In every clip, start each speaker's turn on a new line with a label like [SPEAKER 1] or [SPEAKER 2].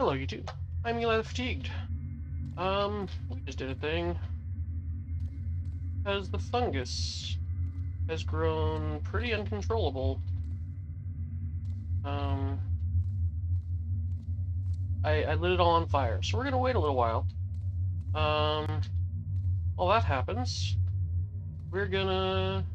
[SPEAKER 1] Hello, YouTube. I'm Eli Fatigued. We just did a thing. Because the fungus has grown pretty uncontrollable. I lit it all on fire, so we're gonna wait a little while. While that happens, we're gonna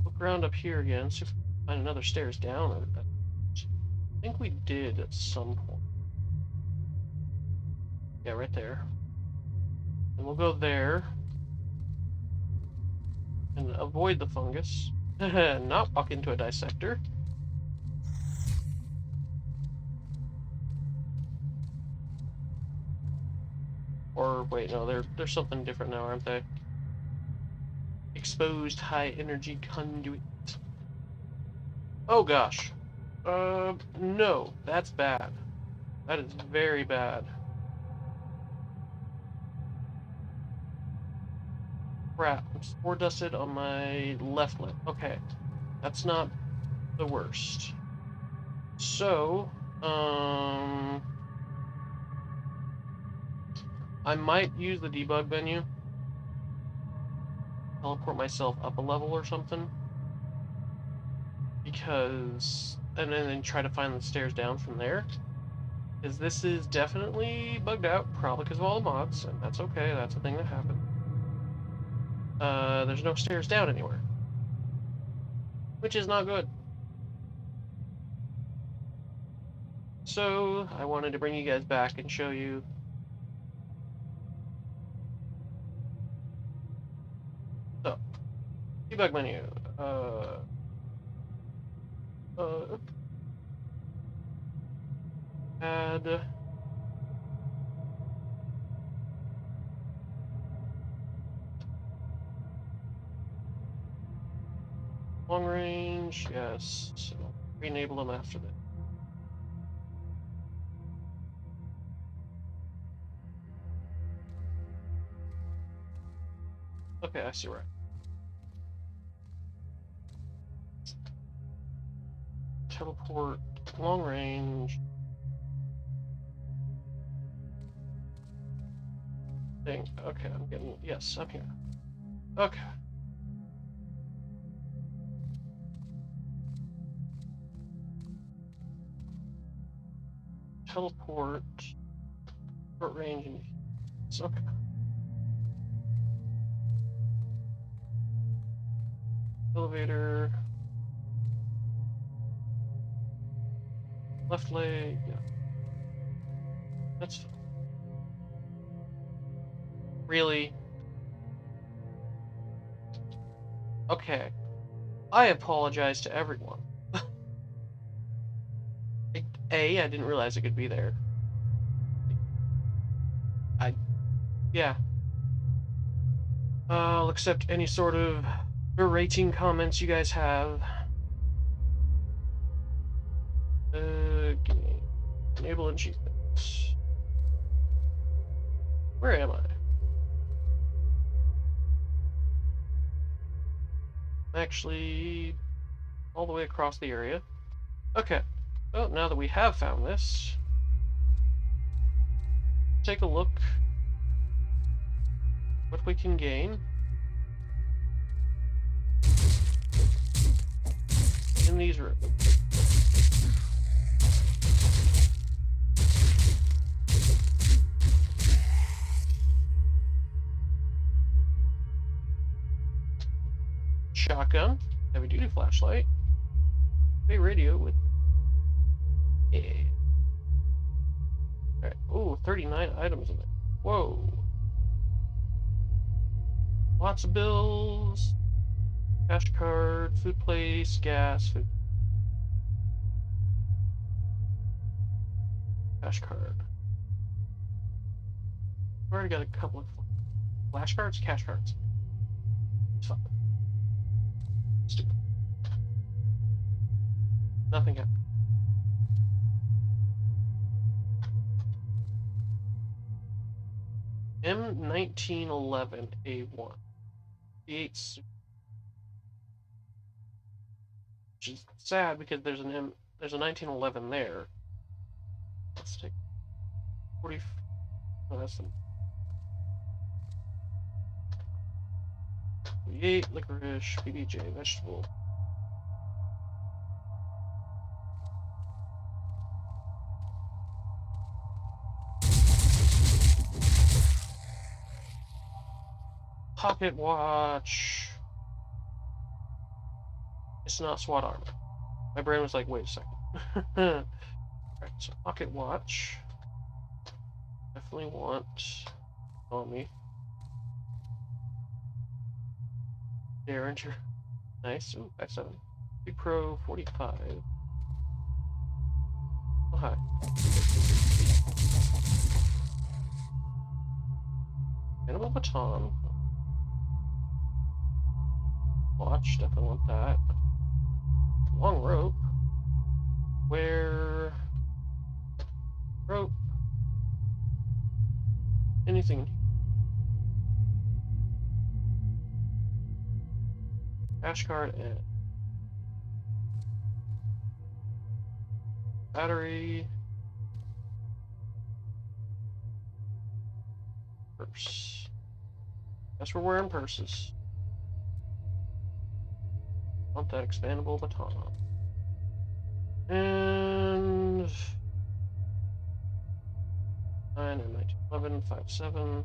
[SPEAKER 1] look around up here again, see if we can find another stairs down. I think we did at some point. Yeah, right there. And we'll go there. And avoid the fungus. Not walk into a dissector. Or wait, no, they're something different now, aren't they? Exposed high energy conduit. Oh gosh. No, that's bad. That is very bad. Crap, I'm spore dusted on my left lip. Okay, that's not the worst. So, I might use the debug menu. Teleport myself up a level or something. Because, and then try to find the stairs down from there. Because this is definitely bugged out, probably because of all the mods, and that's okay, that's a thing that happened. There's no stairs down anywhere. Which is not good. So, I wanted to bring you guys back and show you. So, debug menu. Add. Long range, yes. So, re-enable them after that. Okay, I see right. Teleport, long range. Thing. Okay, I'm getting, yes, I'm here. Okay. Teleport, short range, and okay. Elevator, left leg, yeah. That's fine. Really? Okay. I apologize to everyone. I didn't realize it could be there. Yeah. I'll accept any sort of berating comments you guys have. Enable achievements. Where am I? I'm actually all the way across the area. Okay. Well, now that we have found this, take a look what we can gain in these rooms. Shotgun, heavy duty flashlight, a radio with Alright, ooh, 39 items in there. Whoa. Lots of bills, cash card, food place, gas, food. Cash card. I've already got a couple of flash cards, cash cards. It's fine. Stupid. Nothing happened. M1911A1. D8. Which is sad because there's a 1911 there. Let's take 40. Oh, that's the 48 licorice, PBJ, vegetable. Pocket watch. It's not SWAT armor. My brain was like, wait a second. Alright, so pocket watch. Definitely want on me. Derringer. Nice. Ooh, 5-7. Big Pro 45. Oh, hi. Animal baton. Watch, definitely want that. Long rope. Where? Rope. Anything. Cash card and battery. Purse. Guess we're wearing purses. Want that expandable baton. And 9 and 1911, 5-7.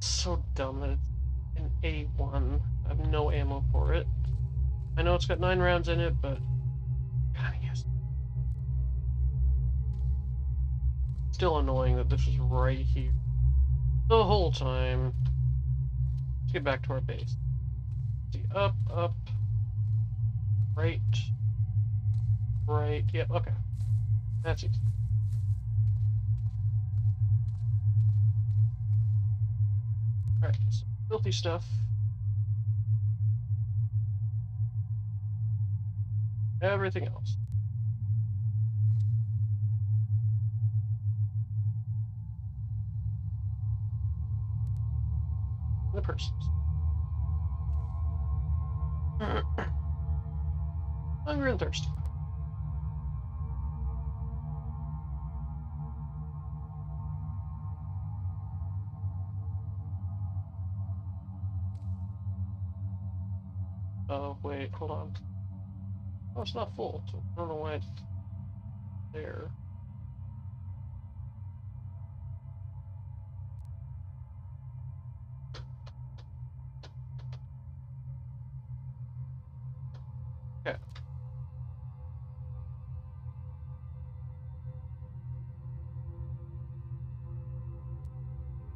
[SPEAKER 1] So dumb that it's an A1. I have no ammo for it. I know it's got 9 rounds in it, but God, yes. Still annoying that this is right here the whole time. Let's get back to our base. See, up, right, right. Yep, okay. That's easy. Alright, so filthy stuff. Everything else. The persons. Hungry and thirsty. Oh, wait, hold on. Oh, it's not full, so I don't know why it's there. Okay.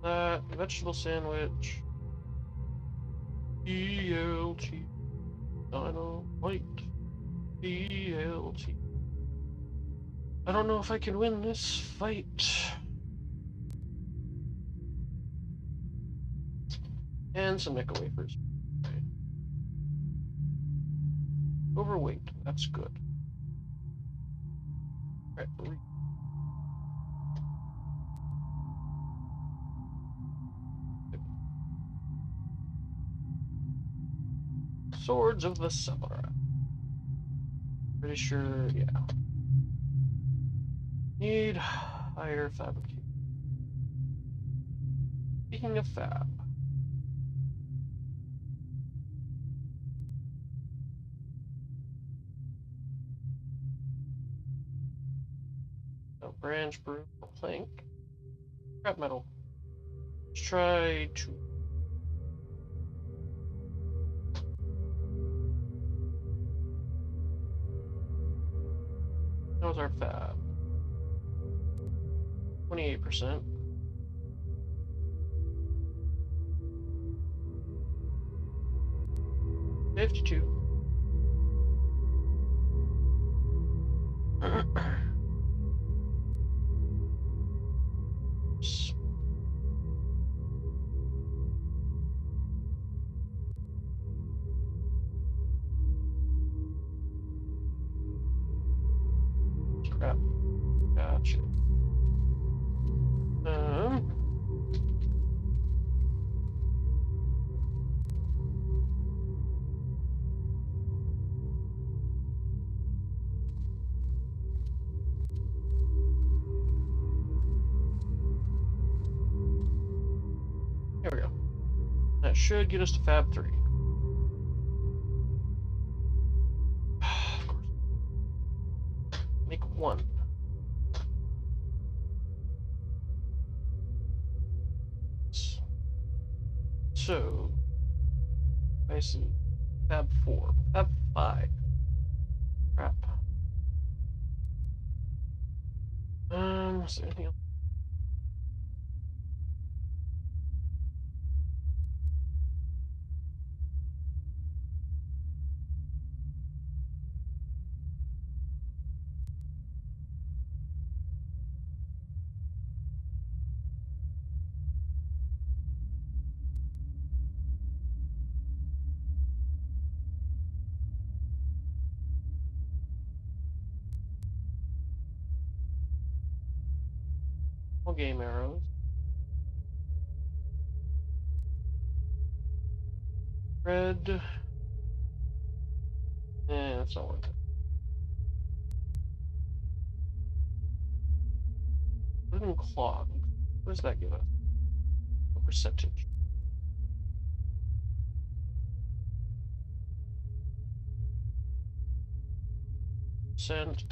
[SPEAKER 1] That vegetable sandwich. ELT. Dynamite. ELT. I don't know if I can win this fight. And some nickel wafers. Okay. Overweight. That's good. Alright, Swords of the Samurai. Pretty sure, yeah. Need higher fabrication. Speaking of fab. So branch, broom, plank. Scrap metal. Let's try to. That was our fab. 28%. $52. That should get us to Fab 3. Of course. Make 1. So, I see. Fab 4. Fab 5. Crap. Is there anything else? All game arrows. Red. That's not worth it. Wooden clog. What does that give us? What percentage? Percent.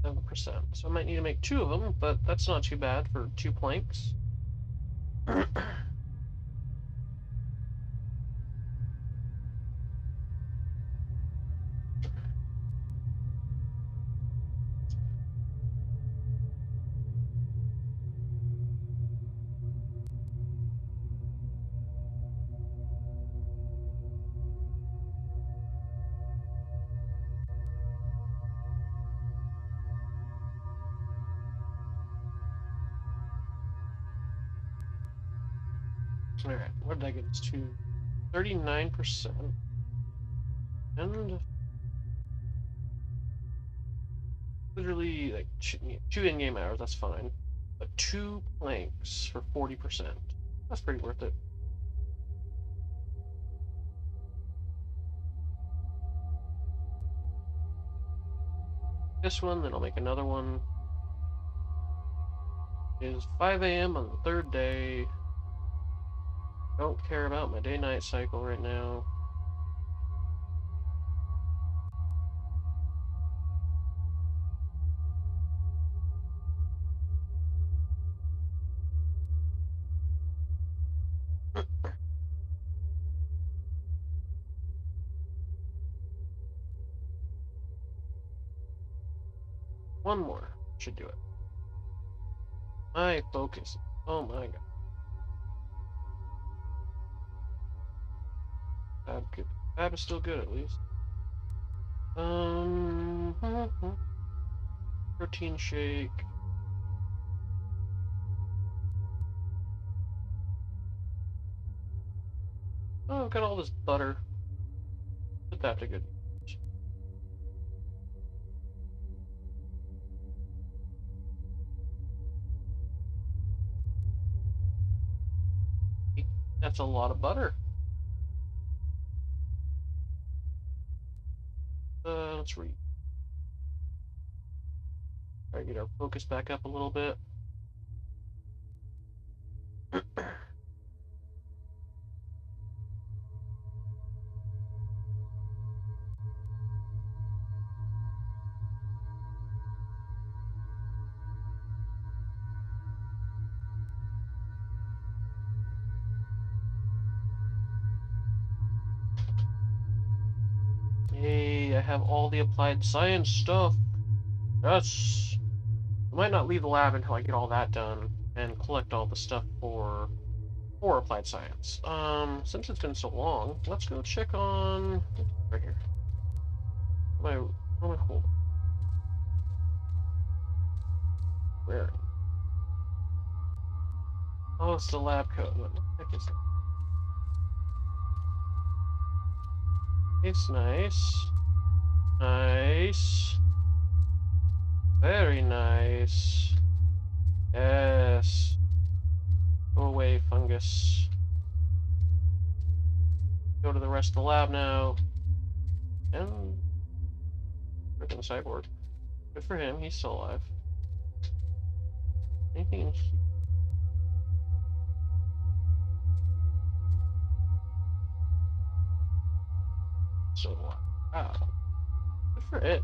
[SPEAKER 1] 7%. So I might need to make 2 of them, but that's not too bad for 2 planks. Alright, what did that get us to? 39%. And literally, like, 2 in-game hours, that's fine. But 2 planks for 40%. That's pretty worth it. This one, then I'll make another one. It is 5 a.m. on the 3rd day. Don't care about my day-night cycle right now. One more should do it. My focus. Oh my god. Fab good. Fab is still good at least. Protein shake. Oh, I've got all this butter. Put that to good use. That's a lot of butter. Let's read. Try to get our focus back up a little bit. Hey, I have all the applied science stuff. Yes. I might not leave the lab until I get all that done and collect all the stuff for applied science. Since it's been so long, let's go check on right here. Where am I holding? Where? Oh, it's the lab coat. What the heck is it? It's nice. Nice. Very nice. Yes. Go away, fungus. Go to the rest of the lab now. And freaking cyborg. Good for him, he's still alive. Anything in here? So, wow. Good for it.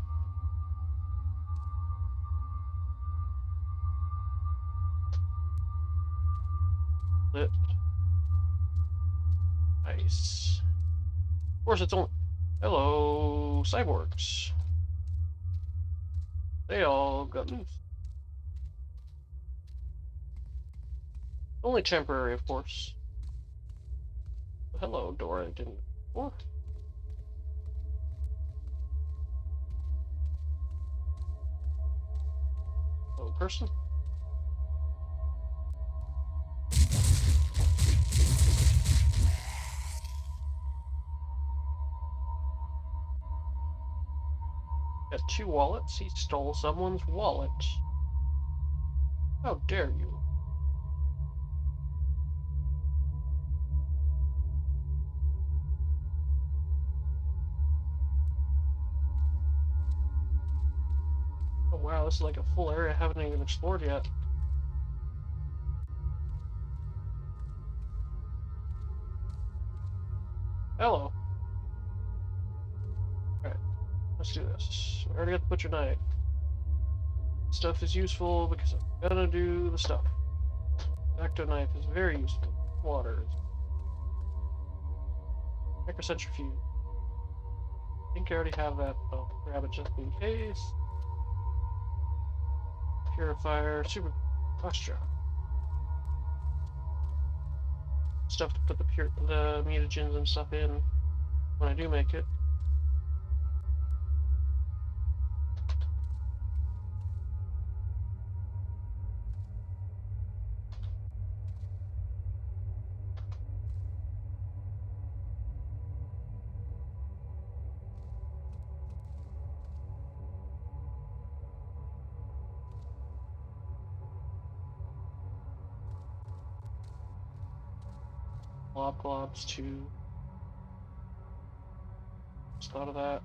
[SPEAKER 1] Flip. Nice. Of course, it's only... Hello, cyborgs. They all got loose. Only temporary, of course. Hello, door I didn't before. Hello, person. Got 2 wallets. He stole someone's wallet. How dare you? Oh wow, this is like a full area I haven't even explored yet. Hello. Alright, let's do this. I already got the butcher knife. Stuff is useful because I'm gonna do the stuff. Acto knife is very useful. Water is... Microcentrifuge. I think I already have that, but I'll grab it just in case. Purifier, super posture. Stuff to put the mutagens and stuff in when I do make it. Globs too. Just thought of that.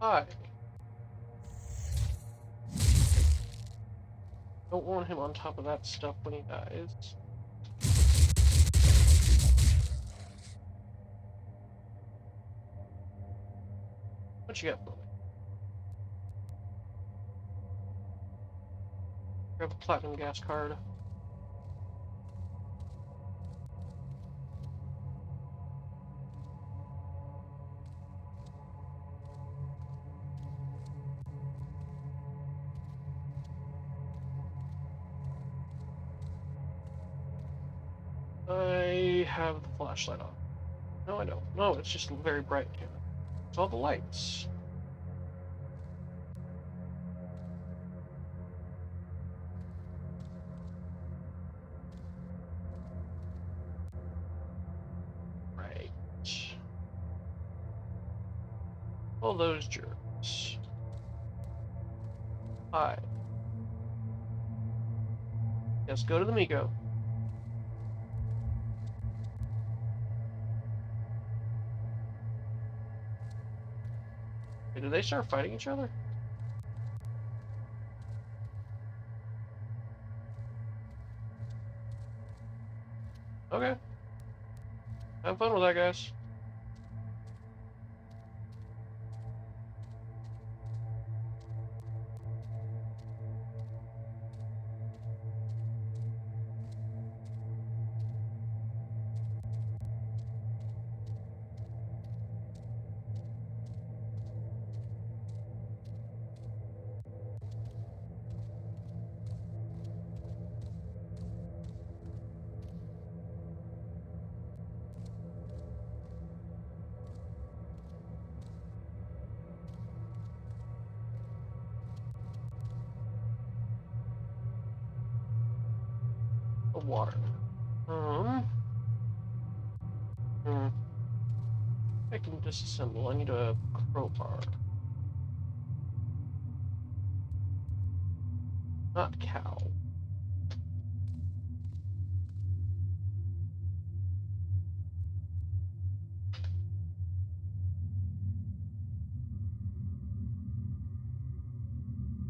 [SPEAKER 1] Hi. Don't want him on top of that stuff when he dies. What you got for me? Grab a platinum gas card. I have the flashlight on. No, I don't. No, it's just very bright here. It's all the lights. Right. All those jerks. Hi. Yes, go to the Miko. Did they start fighting each other? Okay. Have fun with that, guys. The water. I can disassemble. I need a crowbar. Not cow.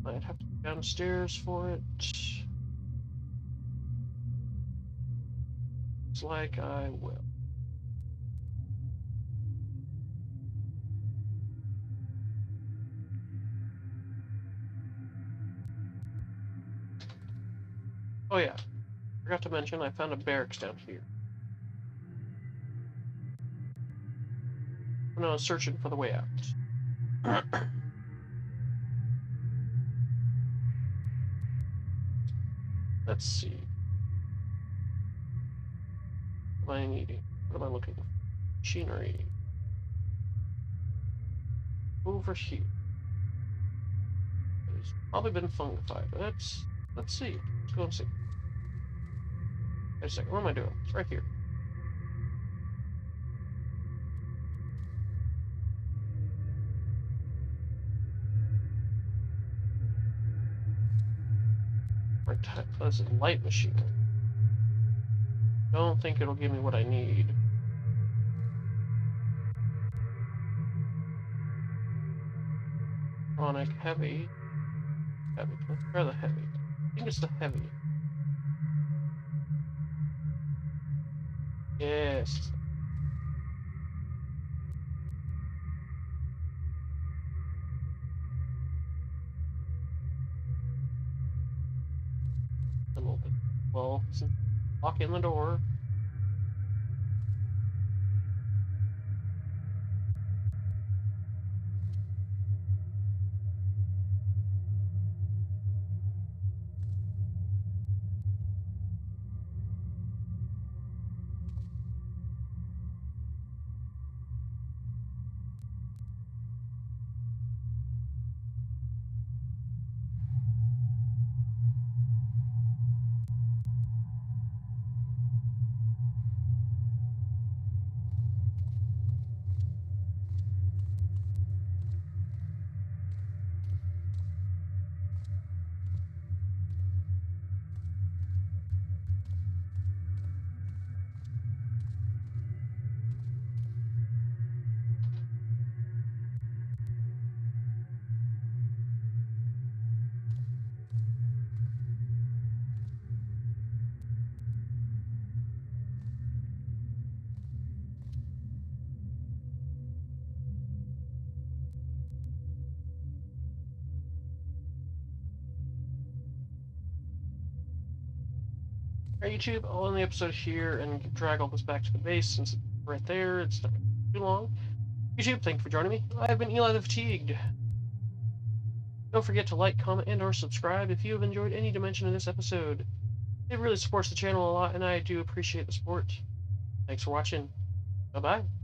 [SPEAKER 1] Might have to go downstairs for it. Looks like I will. Oh yeah, forgot to mention I found a barracks down here. When I was searching for the way out. Let's see. What am I needing? What am I looking for? Machinery. Over here. It's probably been fungified. Let's see. Let's go and see. Wait a second. What am I doing? It's right here. That's a light machine. Don't think it'll give me what I need. Chronic, heavy. Heavy. Let's try the heavy. I think it's the heavy. Yes. A little bit. Well, lock in the door. Alright, YouTube, I'll end the episode here and drag all this back to the base since it's right there. It's not too long. YouTube, thank you for joining me. I've been Eli the Fatigued. Don't forget to like, comment, and or subscribe if you have enjoyed any dimension of this episode. It really supports the channel a lot, and I do appreciate the support. Thanks for watching. Bye-bye.